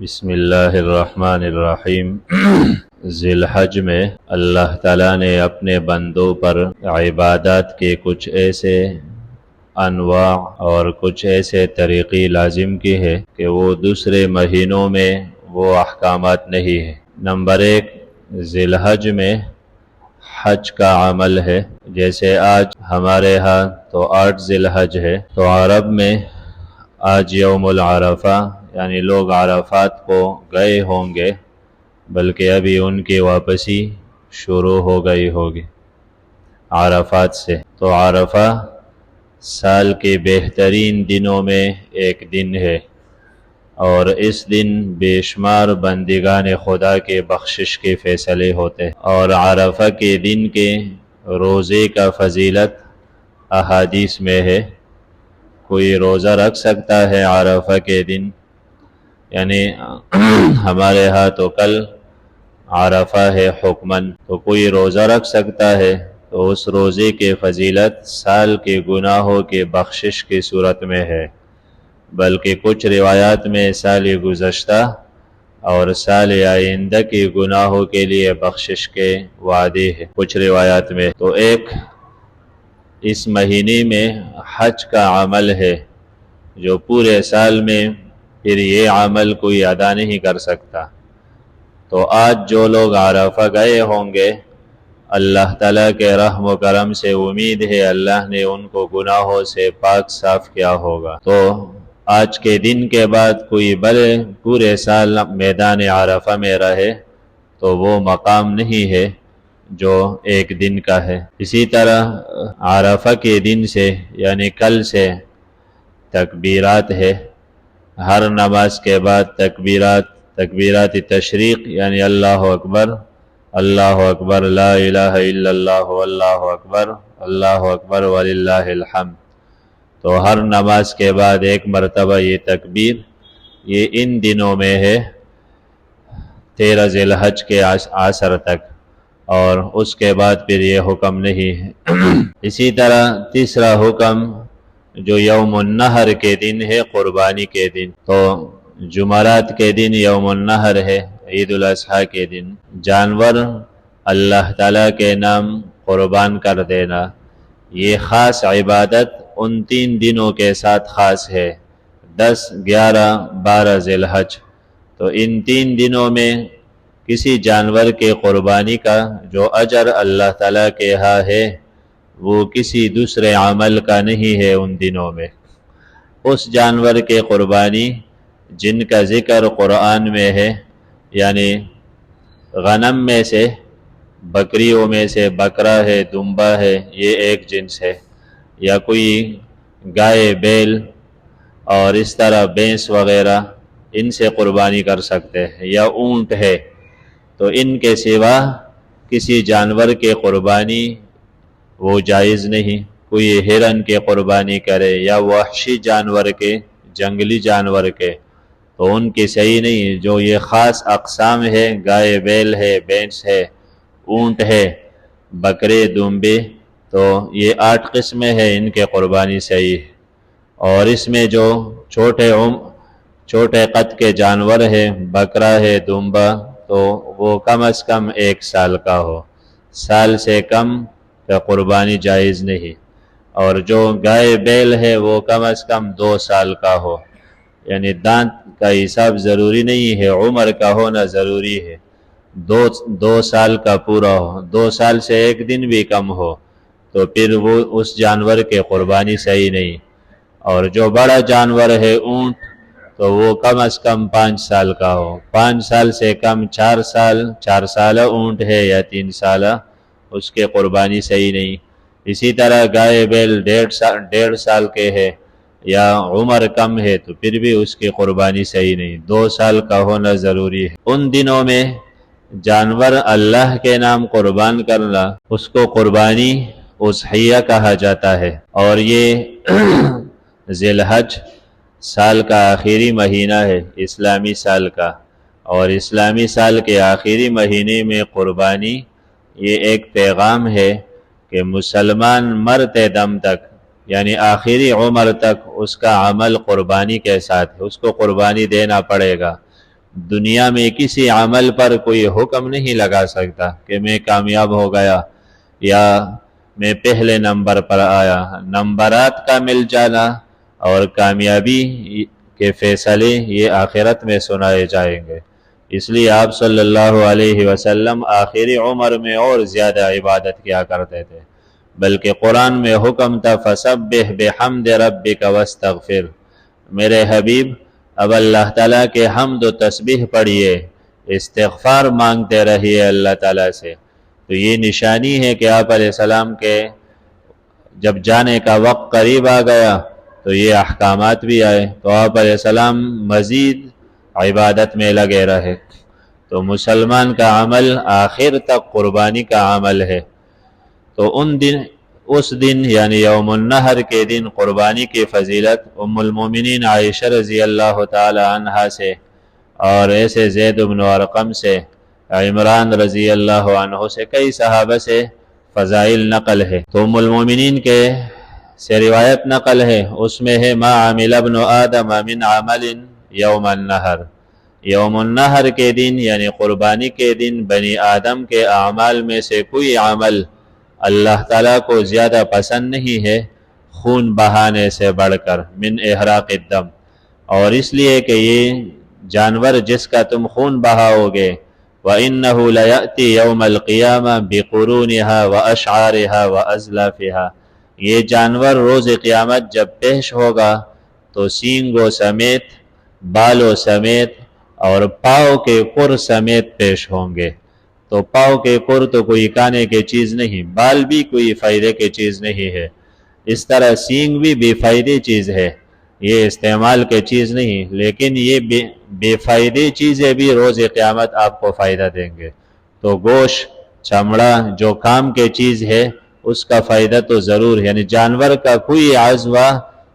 بسم اللہ الرحمن الرحیم۔ ذی الحج میں اللہ تعالیٰ نے اپنے بندوں پر عبادات کے کچھ ایسے انواع اور کچھ ایسے طریقے لازم کی ہے کہ وہ دوسرے مہینوں میں وہ احکامات نہیں ہیں۔ نمبر 1، ذی الحج میں حج کا عمل ہے۔ جیسے آج ہمارے ہاں تو 8 ذی الحج ہے، تو عرب میں آج یوم العرفہ، یعنی لوگ عرفات کو گئے ہوں گے، بلکہ ابھی ان کی واپسی شروع ہو گئی ہوگی عرفات سے۔ تو عرفہ سال کے بہترین دنوں میں ایک دن ہے، اور اس دن بے شمار بندگان خدا کے بخشش کے فیصلے ہوتے ہیں۔ اور عرفہ کے دن کے روزے کا فضیلت احادیث میں ہے۔ کوئی روزہ رکھ سکتا ہے عرفہ کے دن، یعنی ہمارے ہاں تو کل عرفہ ہے حکماً، تو کوئی روزہ رکھ سکتا ہے تو اس روزے کے فضیلت سال کے گناہوں کے بخشش کی صورت میں ہے۔ بلکہ کچھ روایات میں سال گزشتہ اور سال آئندہ کے گناہوں کے لیے بخشش کے وعدے ہیں کچھ روایات میں۔ تو ایک اس مہینے میں حج کا عمل ہے جو پورے سال میں پھر یہ عمل کوئی ادا نہیں کر سکتا۔ تو آج جو لوگ عرفہ گئے ہوں گے، اللہ تعالیٰ کے رحم و کرم سے امید ہے اللہ نے ان کو گناہوں سے پاک صاف کیا ہوگا۔ تو آج کے دن کے بعد کوئی بڑے پورے سال میدان عرفہ میں رہے تو وہ مقام نہیں ہے جو ایک دن کا ہے۔ اسی طرح عرفہ کے دن سے یعنی کل سے تکبیرات ہے۔ ہر نماز کے بعد تکبیرات تشریق، یعنی اللہ اکبر لا الہ الا اللہ اللہ اکبر وللہ الحمد۔ تو ہر نماز کے بعد ایک مرتبہ یہ تکبیر، یہ ان دنوں میں ہے 13 ذی الحج کے عصر تک، اور اس کے بعد پھر یہ حکم نہیں ہے۔ اسی طرح تیسرا حکم جو یوم النحر کے دن ہے، قربانی کے دن، تو جمعرات کے دن یوم النحر ہے، عید الاضحیٰ کے دن جانور اللہ تعالیٰ کے نام قربان کر دینا، یہ خاص عبادت ان 3 دنوں کے ساتھ خاص ہے، 10، 11، 12 ذی الحج۔ تو ان 3 دنوں میں کسی جانور کے قربانی کا جو اجر اللہ تعالیٰ کے ہاں ہے وہ کسی دوسرے عمل کا نہیں ہے ان دنوں میں۔ اس جانور کے قربانی جن کا ذکر قرآن میں ہے، یعنی غنم میں سے، بکریوں میں سے بکرا ہے، دمبا ہے، یہ ایک جنس ہے، یا کوئی گائے، بیل اور اس طرح بھینس وغیرہ، ان سے قربانی کر سکتے ہیں، یا اونٹ ہے۔ تو ان کے سوا کسی جانور کے قربانی وہ جائز نہیں۔ کوئی ہرن کے قربانی کرے یا وحشی جانور کے، جنگلی جانور کے، تو ان کی صحیح نہیں۔ جو یہ خاص اقسام ہے، گائے، بیل ہے، بھینس ہے، اونٹ ہے، بکرے، دمبے، تو یہ 8 قسمیں ہیں، ان کے قربانی صحیح ہے۔ اور اس میں جو چھوٹے قد کے جانور ہے، بکرا ہے، دمبا، تو وہ کم از کم 1 سال کا ہو، سال سے کم کا قربانی جائز نہیں۔ اور جو گائے، بیل ہے وہ کم از کم 2 سال کا ہو، یعنی دانت کا حساب ضروری نہیں ہے، عمر کا ہونا ضروری ہے، 2 سال کا پورا ہو۔ 2 سال سے 1 دن بھی کم ہو تو پھر وہ اس جانور کے قربانی صحیح نہیں۔ اور جو بڑا جانور ہے اونٹ، تو وہ کم از کم 5 سال کا ہو، 5 سال سے کم 4 سالہ اونٹ ہے یا 3 سالہ، اس کے قربانی صحیح نہیں۔ اسی طرح گائے، بیل 1.5 سال کے ہے یا عمر کم ہے تو پھر بھی اس کی قربانی صحیح نہیں، 2 سال کا ہونا ضروری ہے۔ ان دنوں میں جانور اللہ کے نام قربان کرنا، اس کو قربانی اضحیہ کہا جاتا ہے۔ اور یہ ذی الحج سال کا آخری مہینہ ہے، اسلامی سال کا، اور اسلامی سال کے آخری مہینے میں قربانی، یہ ایک پیغام ہے کہ مسلمان مرتے دم تک، یعنی آخری عمر تک، اس کا عمل قربانی کے ساتھ ہے، اس کو قربانی دینا پڑے گا۔ دنیا میں کسی عمل پر کوئی حکم نہیں لگا سکتا کہ میں کامیاب ہو گیا یا میں پہلے نمبر پر آیا۔ نمبرات کا مل جانا اور کامیابی کے فیصلے یہ آخرت میں سنائے جائیں گے۔ اس لیے آپ صلی اللہ علیہ وسلم آخری عمر میں اور زیادہ عبادت کیا کرتے تھے، بلکہ قرآن میں حکم تھا فَسَبِّحْ بِحَمْدِ رَبِّكَ وَاسْتَغْفِرْ، میرے حبیب اب اللہ تعالیٰ کے حمد و تسبیح پڑھیے، استغفار مانگتے رہیے اللہ تعالیٰ سے۔ تو یہ نشانی ہے کہ آپ علیہ السلام کے جب جانے کا وقت قریب آ گیا تو یہ احکامات بھی آئے، تو آپ علیہ السلام مزید عبادت میں لگے رہے۔ تو مسلمان کا عمل آخر تک قربانی کا عمل ہے۔ تو اس دن یعنی یوم النحر کے دن قربانی کی فضیلت ام المومنین عائشہ رضی اللہ تعالی عنہا سے اور ایسے زید بن ارقم سے، عمران رضی اللہ عنہ سے، کئی صحابہ سے فضائل نقل ہے۔ تو ام المومنین کے سے روایت نقل ہے، اس میں ہے ما عمل ابن آدم من عمل یوم النحر، یوم النحر کے دن یعنی قربانی کے دن بنی آدم کے اعمال میں سے کوئی عمل اللہ تعالیٰ کو زیادہ پسند نہیں ہے خون بہانے سے بڑھ کر، من احراق الدم، اور اس لیے کہ یہ جانور جس کا تم خون بہاؤ گے وَإِنَّهُ لَيَأْتِي يَوْمَ الْقِيَامَةِ بِقُرُونِهَا وَأَشْعَارِهَا وَأَزْلَافِهَا، یہ جانور روز قیامت جب پیش ہوگا تو سینگوں سمیت، بالوں سمیت اور پاؤں کے پر سمیت پیش ہوں گے۔ تو پاؤں کے پر تو کوئی کھانے کی چیز نہیں، بال بھی کوئی فائدے کی چیز نہیں ہے، اس طرح سینگ بھی بے فائدے چیز ہے، یہ استعمال کی چیز نہیں، لیکن یہ بے فائدے چیزیں بھی روز قیامت آپ کو فائدہ دیں گے۔ تو گوشت، چمڑا جو کام کی چیز ہے اس کا فائدہ تو ضرور ہے، یعنی جانور کا کوئی عضو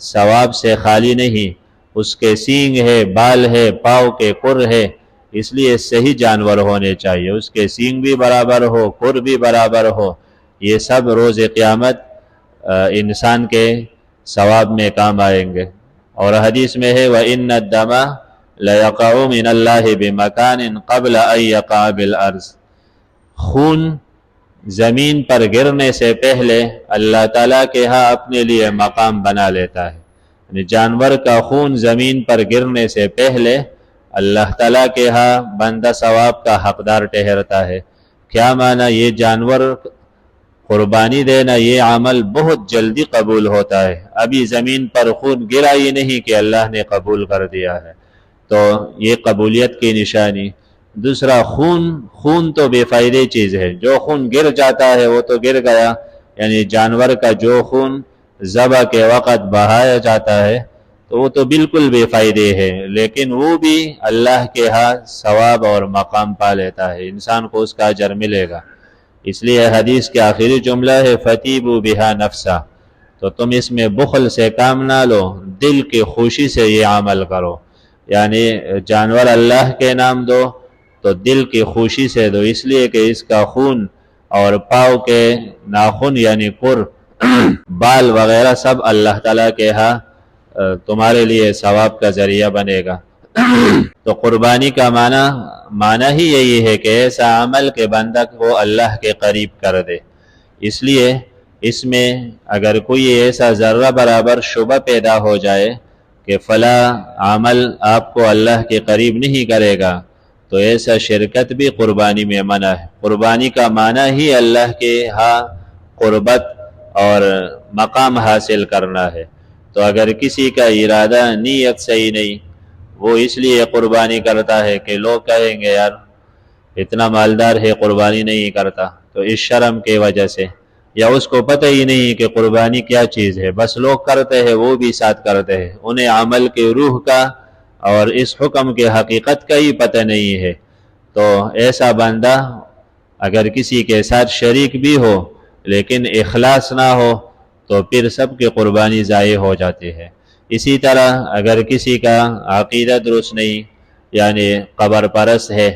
ثواب سے خالی نہیں، اس کے سینگ ہے، بال ہے، پاؤں کے پر ہے، اس لیے صحیح جانور ہونے چاہیے، اس کے سینگ بھی برابر ہو، پر بھی برابر ہو، یہ سب روز قیامت انسان کے ثواب میں کام آئیں گے۔ اور حدیث میں ہے وَإِنَّ الدَّمَ لَيَقَعُ مِنَ اللَّهِ بِمَكَانٍ قَبْلَ أَن يَقَعَ بِالْأَرْضِ، خون زمین پر گرنے سے پہلے اللہ تعالیٰ کے ہاں اپنے لیے مقام بنا لیتا ہے، یعنی جانور کا خون زمین پر گرنے سے پہلے اللہ تعالیٰ کے ہاں بندہ ثواب کا حقدار ٹھہرتا ہے۔ کیا معنی؟ یہ جانور قربانی دینا یہ عمل بہت جلدی قبول ہوتا ہے، ابھی زمین پر خون گرا ہی نہیں کہ اللہ نے قبول کر دیا ہے، تو یہ قبولیت کی نشانی۔ دوسرا خون تو بے فائدے چیز ہے، جو خون گر جاتا ہے وہ تو گر گیا، یعنی جانور کا جو خون ذبح کے وقت بہایا جاتا ہے تو وہ تو بالکل بے فائدے ہے، لیکن وہ بھی اللہ کے ہاں ثواب اور مقام پا لیتا ہے، انسان کو اس کا اجر ملے گا۔ اس لیے حدیث کے آخری جملہ ہے فَتِیبُوا بِهَا نَفْسًا، تو تم اس میں بخل سے کام نہ لو، دل کی خوشی سے یہ عمل کرو، یعنی جانور اللہ کے نام دو تو دل کی خوشی سے دو، اس لیے کہ اس کا خون اور پاؤں کے ناخن یعنی پر، بال وغیرہ سب اللہ تعالیٰ کے ہاں تمہارے لیے ثواب کا ذریعہ بنے گا۔ تو قربانی کا معنی ہی یہی ہے کہ ایسا عمل کہ بندہ کو اللہ کے قریب کر دے، اس لیے اس میں اگر کوئی ایسا ذرہ برابر شبہ پیدا ہو جائے کہ فلاں عمل آپ کو اللہ کے قریب نہیں کرے گا تو ایسا شرکت بھی قربانی میں منع ہے۔ قربانی کا معنی ہی اللہ کے ہاں قربت اور مقام حاصل کرنا ہے، تو اگر کسی کا ارادہ نیت صحیح نہیں، وہ اس لیے قربانی کرتا ہے کہ لوگ کہیں گے یار اتنا مالدار ہے قربانی نہیں کرتا، تو اس شرم کی وجہ سے، یا اس کو پتہ ہی نہیں کہ قربانی کیا چیز ہے، بس لوگ کرتے ہیں وہ بھی ساتھ کرتے ہیں، انہیں عمل کے روح کا اور اس حکم کے حقیقت کا ہی پتہ نہیں ہے، تو ایسا بندہ اگر کسی کے ساتھ شریک بھی ہو لیکن اخلاص نہ ہو تو پھر سب کی قربانی ضائع ہو جاتی ہے۔ اسی طرح اگر کسی کا عقیدہ درست نہیں، یعنی قبر پرست ہے،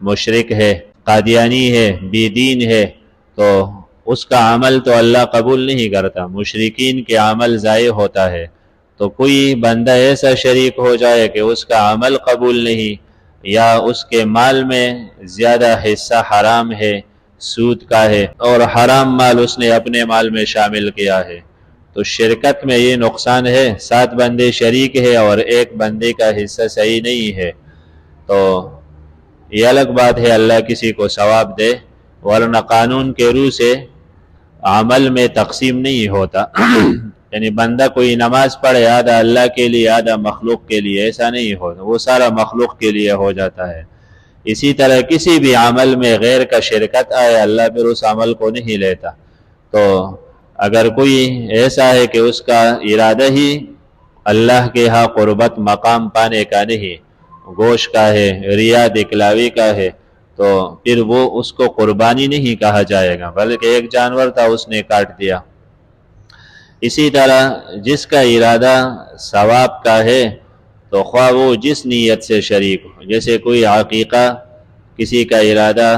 مشرک ہے، قادیانی ہے، بی دین ہے، تو اس کا عمل تو اللہ قبول نہیں کرتا، مشرکین کے عمل ضائع ہوتا ہے۔ تو کوئی بندہ ایسا شریک ہو جائے کہ اس کا عمل قبول نہیں، یا اس کے مال میں زیادہ حصہ حرام ہے، سود کا ہے، اور حرام مال اس نے اپنے مال میں شامل کیا ہے، تو شرکت میں یہ نقصان ہے۔ 7 بندے شریک ہے اور ایک بندے کا حصہ صحیح نہیں ہے، تو یہ الگ بات ہے، اللہ کسی کو ثواب دے، ورنہ قانون کے روح سے عمل میں تقسیم نہیں ہوتا یعنی بندہ کوئی نماز پڑھے آدھا اللہ کے لیے آدھا مخلوق کے لیے، ایسا نہیں ہوتا، وہ سارا مخلوق کے لیے ہو جاتا ہے۔ اسی طرح کسی بھی عمل میں غیر کا شرکت آئے، اللہ پھر اس عمل کو نہیں لیتا۔ تو اگر کوئی ایسا ہے کہ اس کا ارادہ ہی اللہ کے ہاں قربت مقام پانے کا نہیں، گوشت کا ہے، ریا دکھلاوی کا ہے، تو پھر وہ اس کو قربانی نہیں کہا جائے گا، بلکہ ایک جانور تھا اس نے کاٹ دیا۔ اسی طرح جس کا ارادہ ثواب کا ہے تو خواہ وہ جس نیت سے شریک ہو، جیسے کوئی عقیقہ، کسی کا ارادہ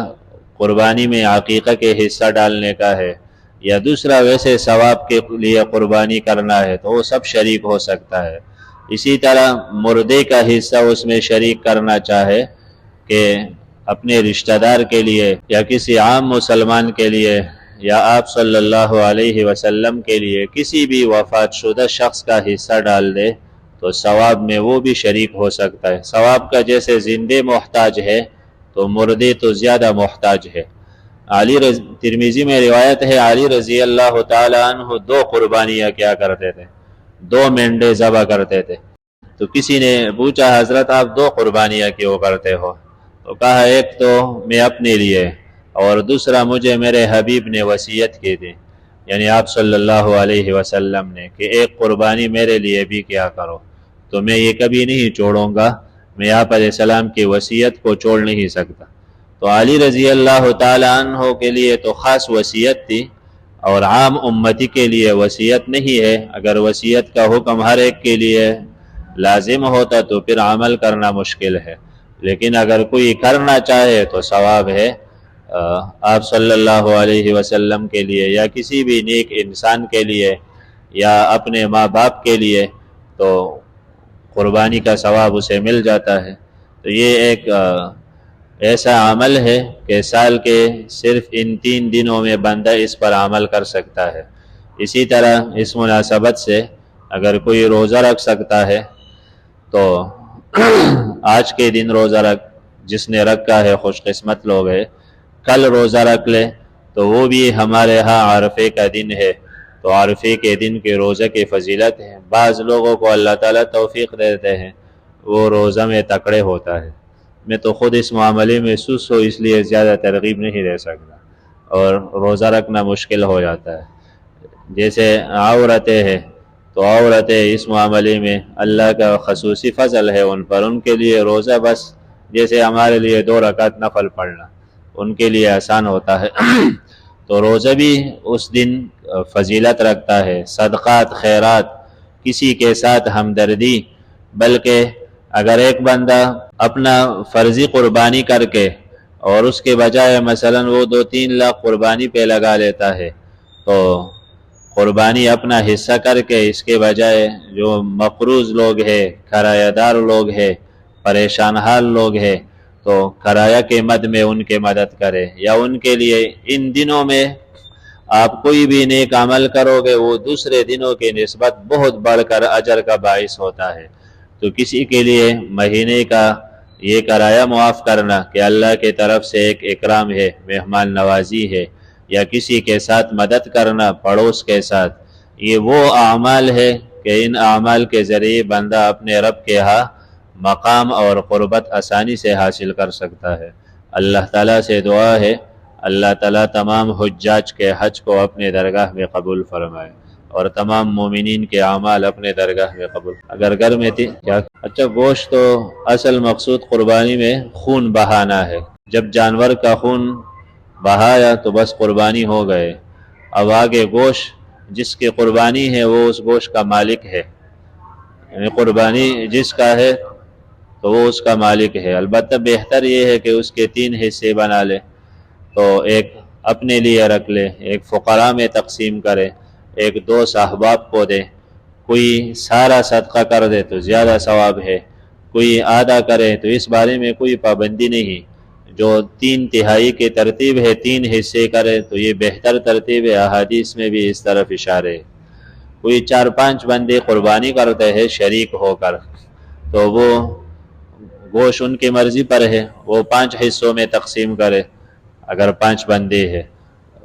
قربانی میں عقیقہ کے حصہ ڈالنے کا ہے، یا دوسرا ویسے ثواب کے لیے قربانی کرنا ہے، تو وہ سب شریک ہو سکتا ہے۔ اسی طرح مردے کا حصہ اس میں شریک کرنا چاہے کہ اپنے رشتہ دار کے لیے یا کسی عام مسلمان کے لیے یا آپ صلی اللہ علیہ وسلم کے لیے کسی بھی وفات شدہ شخص کا حصہ ڈال دے تو ثواب میں وہ بھی شریک ہو سکتا ہے۔ ثواب کا جیسے زندے محتاج ہے تو مردے تو زیادہ محتاج ہے۔ ترمذی میں روایت ہے، علی رضی اللہ تعالی عنہ 2 قربانیاں کیا کرتے تھے، 2 مینڈے ذبح کرتے تھے۔ تو کسی نے پوچھا حضرت آپ 2 قربانیاں کیوں کرتے ہو؟ تو کہا ایک تو میں اپنے لیے اور دوسرا مجھے میرے حبیب نے وصیت کی تھی، یعنی آپ صلی اللہ علیہ وسلم نے، کہ ایک قربانی میرے لیے بھی کیا کرو، تو میں یہ کبھی نہیں چھوڑوں گا، میں آپ علیہ السلام کی وصیت کو چھوڑ نہیں سکتا۔ تو علی رضی اللہ تعالی عنہ کے لیے تو خاص وصیت تھی اور عام امتی کے لیے وصیت نہیں ہے۔ اگر وصیت کا حکم ہر ایک کے لیے لازم ہوتا تو پھر عمل کرنا مشکل ہے، لیکن اگر کوئی کرنا چاہے تو ثواب ہے۔ آپ صلی اللہ علیہ وسلم کے لیے یا کسی بھی نیک انسان کے لیے یا اپنے ماں باپ کے لیے تو قربانی کا ثواب اسے مل جاتا ہے۔ تو یہ ایک ایسا عمل ہے کہ سال کے صرف ان 3 دنوں میں بندہ اس پر عمل کر سکتا ہے۔ اسی طرح اس مناسبت سے اگر کوئی روزہ رکھ سکتا ہے تو آج کے دن روزہ جس نے رکھا ہے خوش قسمت لوگ ہے، کل روزہ رکھ لے تو وہ بھی ہمارے ہاں عرفے کا دن ہے، تو عرفے کے دن کے روزہ کی فضیلت ہے۔ بعض لوگوں کو اللہ تعالیٰ توفیق دیتے ہیں، وہ روزہ میں تکڑے ہوتا ہے۔ میں تو خود اس معاملے میں سست ہوں، اس لیے زیادہ ترغیب نہیں دے سکتا، اور روزہ رکھنا مشکل ہو جاتا ہے۔ جیسے عورتیں ہیں تو عورتیں اس معاملے میں اللہ کا خصوصی فضل ہے ان پر، ان کے لیے روزہ بس جیسے ہمارے لیے 2 رکعت نفل پڑھنا ان کے لیے آسان ہوتا ہے تو روزہ بھی اس دن فضیلت رکھتا ہے، صدقات خیرات، کسی کے ساتھ ہمدردی، بلکہ اگر ایک بندہ اپنا فرضی قربانی کر کے اور اس کے بجائے مثلا وہ 2-3 لاکھ قربانی پہ لگا لیتا ہے، تو قربانی اپنا حصہ کر کے اس کے بجائے جو مقروض لوگ ہیں، کرایہ دار لوگ ہیں، پریشان حال لوگ ہیں، تو کرایہ کے مد میں ان کے مدد کرے، یا ان کے لیے ان دنوں میں آپ کوئی بھی نیک عمل کرو گے وہ دوسرے دنوں کی نسبت بہت بڑھ کر اجر کا باعث ہوتا ہے۔ تو کسی کے لیے مہینے کا یہ کرایہ معاف کرنا کہ اللہ کی طرف سے ایک اکرام ہے، مہمان نوازی ہے، یا کسی کے ساتھ مدد کرنا پڑوس کے ساتھ، یہ وہ اعمال ہے کہ ان اعمال کے ذریعے بندہ اپنے رب کے ہاں مقام اور قربت آسانی سے حاصل کر سکتا ہے۔ اللہ تعالیٰ سے دعا ہے اللہ تعالیٰ تمام حجاج کے حج کو اپنے درگاہ میں قبول فرمائے اور تمام مومنین کے اعمال اپنے درگاہ میں قبول۔ اگر گھر میں تھی کیا اچھا، گوشت تو اصل مقصود قربانی میں خون بہانا ہے، جب جانور کا خون بہایا تو بس قربانی ہو گئے۔ اب آگے گوشت جس کی قربانی ہے وہ اس گوشت کا مالک ہے، یعنی قربانی جس کا ہے تو وہ اس کا مالک ہے۔ البتہ بہتر یہ ہے کہ اس کے 3 حصے بنا لے، تو ایک اپنے لیے رکھ لے، ایک فقراء میں تقسیم کرے، ایک 2 احباب کو دے، کوئی سارا صدقہ کر دے تو زیادہ ثواب ہے، کوئی آدھا کرے تو اس بارے میں کوئی پابندی نہیں۔ جو 3/3 کی ترتیب ہے 3 حصے کرے تو یہ بہتر ترتیب ہے، احادیث میں بھی اس طرف اشارے۔ کوئی 4-5 بندے قربانی کرتے ہیں شریک ہو کر، تو وہ گوشت ان کی مرضی پر ہے، وہ 5 حصوں میں تقسیم کرے۔ اگر 5 بندے ہیں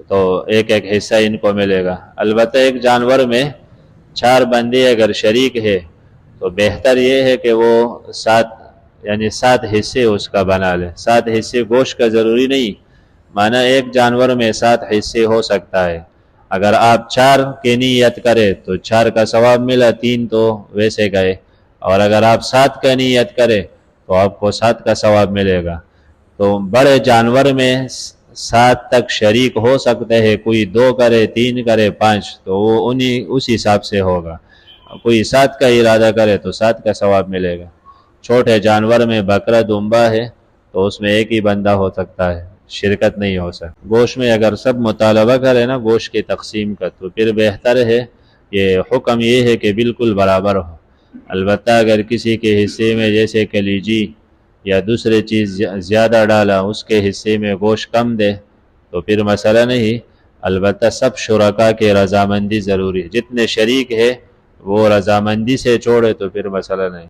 تو ایک ایک حصہ ان کو ملے گا۔ البتہ ایک جانور میں 4 بندے اگر شریک ہے تو بہتر یہ ہے کہ وہ 7 حصے اس کا بنا لے۔ 7 حصے گوشت کا ضروری نہیں، معنی ایک جانور میں 7 حصے ہو سکتا ہے۔ اگر آپ 4 کی نیت کرے تو 4 کا ثواب ملا، 3 تو ویسے گئے، اور اگر آپ 7 کا نیت کرے تو آپ کو 7 کا ثواب ملے گا۔ تو بڑے جانور میں 7 تک شریک ہو سکتے ہیں، کوئی 2 کرے، 3 کرے، 5، تو وہ اس حساب سے ہوگا۔ کوئی 7 کا ارادہ کرے تو 7 کا ثواب ملے گا۔ چھوٹے جانور میں بکرا دمبا ہے تو اس میں ایک ہی بندہ ہو سکتا ہے، شرکت نہیں ہو سکتا۔ گوشت میں اگر سب مطالبہ کرے نا گوشت کی تقسیم کا تو پھر بہتر ہے، یہ حکم یہ ہے کہ بالکل برابر ہو۔ البتہ اگر کسی کے حصے میں جیسے کلیجی یا دوسرے چیز زیادہ ڈالا، اس کے حصے میں گوشت کم دے تو پھر مسئلہ نہیں۔ البتہ سب شرکاء کے رضامندی ضروری ہے، جتنے شریک ہے وہ رضامندی سے چھوڑے تو پھر مسئلہ نہیں۔